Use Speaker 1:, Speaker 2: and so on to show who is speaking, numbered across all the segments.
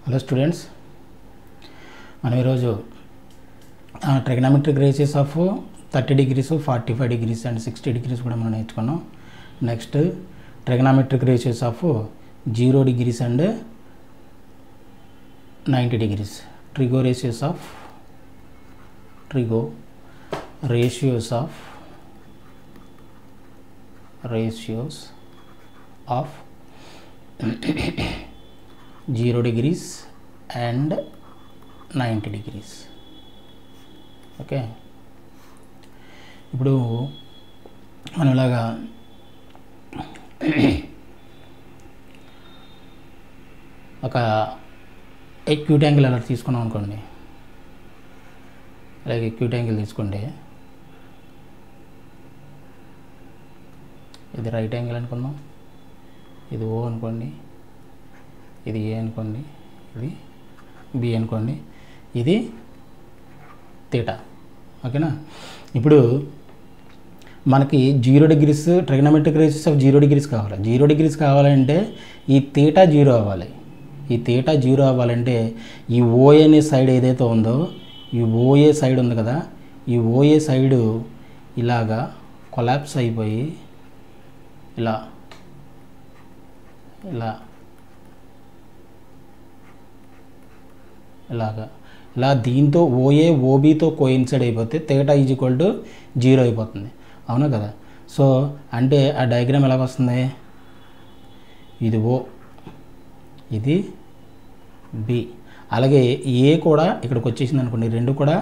Speaker 1: Hello students, మనం ఈరోజు trigonometric ratios of 30 degrees, 45 degrees and 60 degrees కూడా మనం నేర్చుకున్నాం. Next trigonometric ratios of 0 degrees and 90 degrees. Trigo ratios of 0 degrees and 90 degrees. Okay, ఇప్పుడు మనం ఇలాగా ఒక ఎక్యూట్ యాంగిల్ అలా తీసుకున్నాం అనుకోండి. అలాగే ఎక్యూట్ యాంగిల్ తీసుకుంటే ఇది రైట్ యాంగిల్ అనుకుందాం, ఇది ఓ అనుకోండి, ఇది ఏ అనుకోండి, ఇది బి అనుకోండి, ఇది తీటా. ఓకేనా? ఇప్పుడు మనకి 0 degrees trigonometric ratios of 0 degrees కావాలి. 0 degrees కావాలంటే ఈ తీటా 0 అవ్వాలి. ఈ తీటా 0 అవ్వాలంటే ఈ ఓఏ అనే సైడ్ ఏదైతే ఉందో, ఈ ఓఏ సైడ్ ఉంది కదా, ఈ ఓఏ సైడు ఇలాగా కొలాప్స్ అయిపోయి ఇలా ఇలా ఇలా దీంతో ఓఏ ఓబీతో కోయిన్సైడ్ అయిపోతే తీటా ఈజ్ ఈక్వల్ టు 0 అయిపోతుంది. అవునా కదా? సో అంటే ఆ డయాగ్రామ్ ఎలాగ వస్తుంది? ఇది ఓ, ఇది బి, అలాగే ఏ కూడా ఇక్కడికి వచ్చేసింది అనుకోండి. రెండు కూడా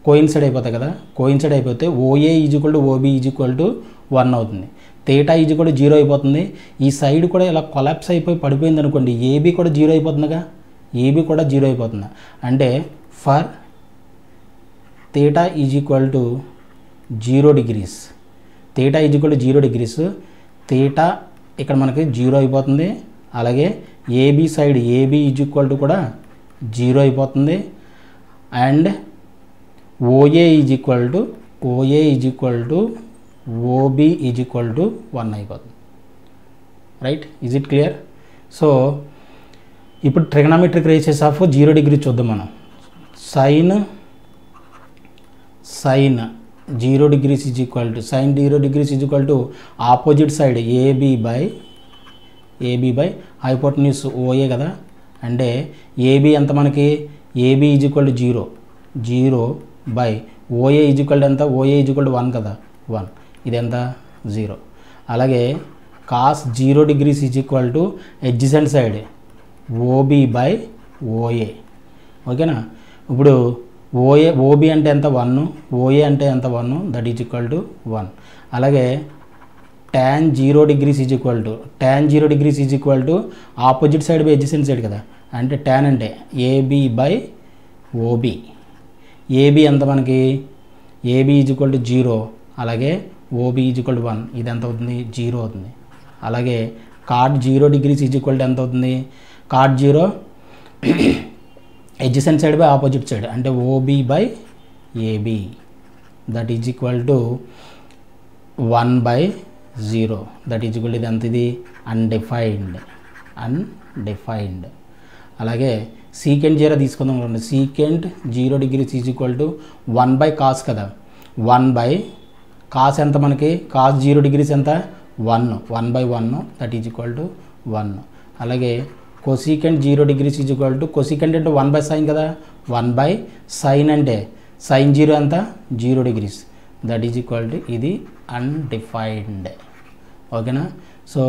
Speaker 1: కోయిన్సైడ్ అయిపోతాయి కదా. కోయిన్సైడ్ అయిపోతే OA is equal to O B is equal to 1 అవుతుంది. తీటా ఈజ్ ఈక్వల్ టు 0 అయిపోతుంది. ఈ సైడ్ కూడా ఇలా కొలాప్స్ అయిపోయి పడిపోయింది అనుకోండి, ఏబీ కూడా 0 అయిపోతుందిగా. ఏబీ కూడా 0 అయిపోతుంది. అంటే for theta is equal to 0 degrees, theta is equal to 0 degrees, theta ఇక్కడ మనకి 0 అయిపోతుంది. అలాగే A B side A B is equal to కూడా 0 అయిపోతుంది. And O A is equal to O B is equal to 1 అయిపోతుంది. Right? Is it clear? So ఇప్పుడు trigonometric ratios of 0 degree చూద్దాం మనం. Sine 0 degrees is equal to sine 0 degrees is equal to opposite side AB by hypotenuse O A కదా. అంటే A B ఎంత మనకి? A B is equal to 0 by O A is equal to ఎంత? O A is equal to 1 కదా, 1. ఇది ఎంత? 0. అలాగే cos 0 degrees is equal to adjacent side O B by O A. ఓకేనా? ఇప్పుడు ఓబీ అంటే ఎంత? 1. ఓఏ అంటే ఎంత? 1. That is equal to 1. అలాగే tan 0 degrees is equal to opposite side by adjacent side కదా. అంటే tan అంటే ఏబీ బై ఓబీ. ఏబీ ఎంత మనకి? ఏబీ ఈజ్ ఈక్వల్ టు 0, అలాగే ఓబీ ఈజ్ ఈక్వల్ టు 1. ఇది ఎంత అవుతుంది? 0 అవుతుంది. అలాగే cot 0 degrees is equal to ఎంత అవుతుంది? cot 0 adjacent side by opposite side అంటే OB by AB, that is equal to 1/0. That is equal to ఇది ఎంత? ఇది అన్డిఫైన్డ్. అలాగే సీకెంట్ 0 తీసుకుందాం అనుకోండి. Secant 0 degrees is equal to 1/cos కదా. 1/cos ఎంత మనకి? cos 0 degrees ఎంత? 1/1. That is equal to 1. అలాగే cosecant 0 degrees is equal to cosecant అంటే 1/sin కదా. 1/sin అంటే sin 0 ఎంత? 0 degrees. That is equal to ఇది అన్డిఫైన్డ్. ఓకేనా? సో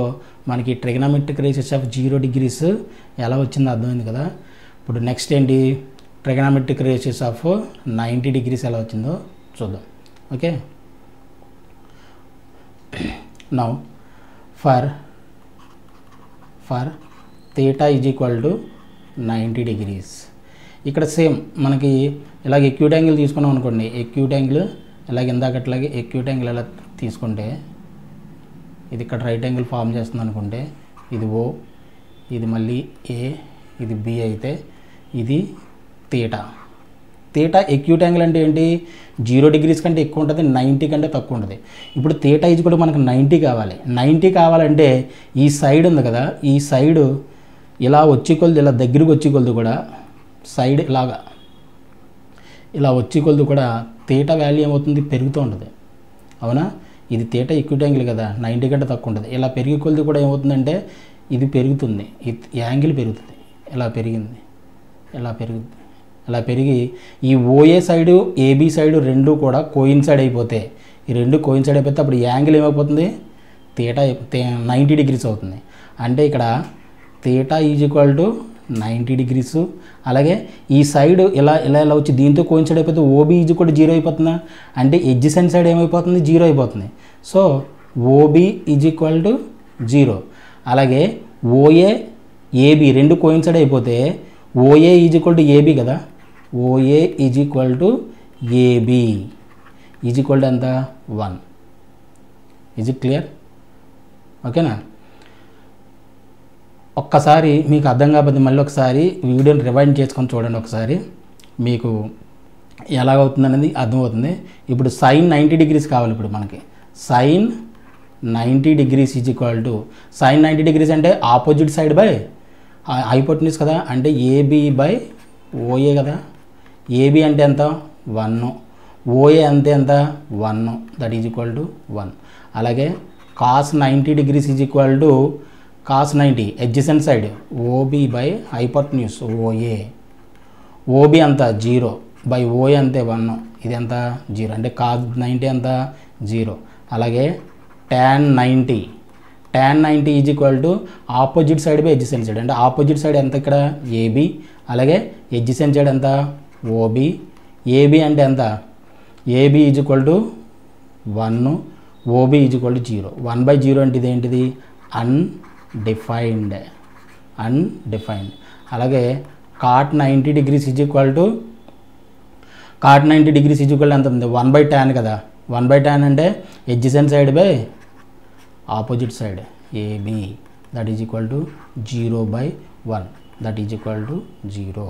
Speaker 1: మనకి ట్రిగనోమెట్రిక్ రేషియోస్ ఆఫ్ 0 degrees ఎలా వచ్చిందో అర్థమైంది కదా. ఇప్పుడు నెక్స్ట్ ఏంటి? ట్రిగనోమెట్రిక్ రేషియోస్ ఆఫ్ 90 degrees ఎలా వచ్చిందో చూద్దాం. Okay, now for theta is equal to 90 degrees. ఇక్కడ సేమ్ మనకి ఇలాగ ఎక్యూట్ యాంగిల్ తీసుకున్నాం అనుకోండి. ఎక్యూట్ యాంగిల్ ఇలాగ ఇందాకట్లాగే ఎక్యూట్ యాంగిల్ ఎలా తీసుకుంటే ఇది ఇక్కడ రైట్ యాంగిల్ ఫామ్ చేస్తుంది అనుకుంటే, ఇది ఓ, ఇది మళ్ళీ ఏ, ఇది బి అయితే ఇది తీటా. ఎక్యూట్ యాంగిల్ అంటే ఏంటి? 0 degrees కంటే ఎక్కువ ఉంటుంది, 90 కంటే తక్కువ ఉంటుంది. ఇప్పుడు తీటా ఈజ్ కూడా మనకు 90 కావాలి. 90 కావాలంటే ఈ సైడ్ ఉంది కదా, ఈ సైడ్ ఇలా వచ్చి కొలది ఇలా దగ్గరికి వచ్చి కొలది కూడా సైడ్ ఇలాగా ఇలా వచ్చి కొలది కూడా తీటా వాల్యూ ఏమవుతుంది, పెరుగుతూ ఉంటుంది. అవునా, ఇది తీటా ఈక్విటీ యాంగిల్ కదా, 90 కంటే తక్కువ ఉంటుంది. ఇలా పెరిగి కొలది కూడా ఏమవుతుందంటే ఇది పెరుగుతుంది, యాంగిల్ పెరుగుతుంది. ఇలా పెరిగింది, ఇలా పెరుగుతుంది, ఇలా పెరిగి ఈ ఓఏ సైడు ఏబీ సైడు రెండు కూడా కోయిన్సైడ్ అయిపోతే, ఈ రెండు కోయిన్సైడ్ అయిపోతే అప్పుడు యాంగిల్ ఏమైపోతుంది, తీటా 90 డిగ్రీస్ అవుతుంది. అంటే ఇక్కడ theta is equal to 90 degrees. అలాగే ఈ సైడ్ ఇలా ఇలా ఇలా వచ్చి దీంతో కోయిన్సైడ్ అయిపోతే ఓబీ ఈజ్ ఈక్వల్ టు 0 అయిపోతుందా, అంటే ఎడ్జసెంట్ సైడ్ ఏమైపోతుంది, 0 అయిపోతుంది. So OB is equal to 0. అలాగే ఓఏ ఏబీ రెండు కోయిన్సైడ్ అయిపోతే OA is equal to AB కదా, OA is equal to AB is equal to ఎంత, 1. Is it clear? ఓకేనా? ఒక్కసారి మీకు అర్థం కాకపోతే మళ్ళీ ఒకసారి వీడియోని రివైండ్ చేసుకొని చూడండి, ఒకసారి మీకు ఎలాగవుతుంది అనేది అర్థమవుతుంది. ఇప్పుడు సైన్ 90 డిగ్రీస్ కావాలి. ఇప్పుడు మనకి sine 90 degrees is equal to, sine 90 degrees అంటే ఆపోజిట్ సైడ్ బై హైపోటెన్యూస్ కదా, అంటే ఏబీ బై ఓఏ కదా. ఏబీ అంటే ఎంత, 1, ఓఏ అంతే ఎంత, 1, దట్ ఈజ్ ఈక్వల్ టు 1. అలాగే cos 90 degrees is equal to cos 90 adjacent side O B by hypotenuse O A. O B అంత 0 బై ఓఏ అంతే 1, ఇది ఎంత 0, అంటే కాస్ 90 ఎంత 0. అలాగే tan 90 is equal to opposite side by adjacent side, అంటే ఆపోజిట్ సైడ్ ఎంత ఇక్కడ ఏబీ, అలాగే ఎడ్జసెంట్ సైడ్ ఎంత ఓబీ. ఏబీ అంటే ఎంత, A B is equal to 1, O B is equal to 0. 1/0 అంటే ఇది ఏంటిది, అన్డిఫైన్డ్. అలాగే cot 90 degrees is equal to, cot 90 degrees is equal ఎంత ఉంది, 1/tan కదా. 1/tan అంటే adjacent side by opposite side A B, that is equal to 0/1, that is equal to 0.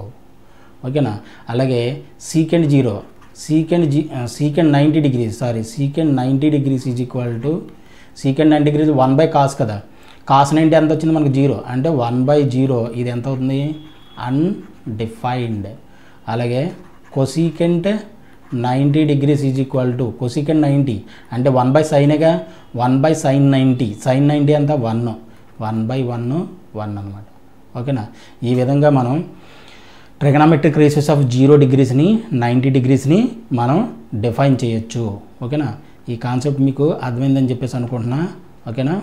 Speaker 1: ఓకేనా? అలాగే second 90 degrees is equal to, second 90 degrees 1/cos కదా. Cos 90 ఎంత వచ్చింది మనకు 0, అంటే 1/0, ఇది ఎంత అవుతుంది, అన్డిఫైన్డ్. అలాగే cosecant 90 degrees is equal to, cosecant 90 అంటే 1/sinగా, 1/sin 90, sin 90 ఎంత 1, 1/1 అనమాట. ఓకేనా? ఈ విధంగా మనం ట్రిగనామెట్రిక్ రేషియోస్ ఆఫ్ 0 డిగ్రీస్ని 90 డిగ్రీస్ని మనం డిఫైన్ చేయొచ్చు. ఓకేనా? ఈ కాన్సెప్ట్ మీకు అర్థమైందని చెప్పేసి అనుకుంటున్నా. ఓకేనా?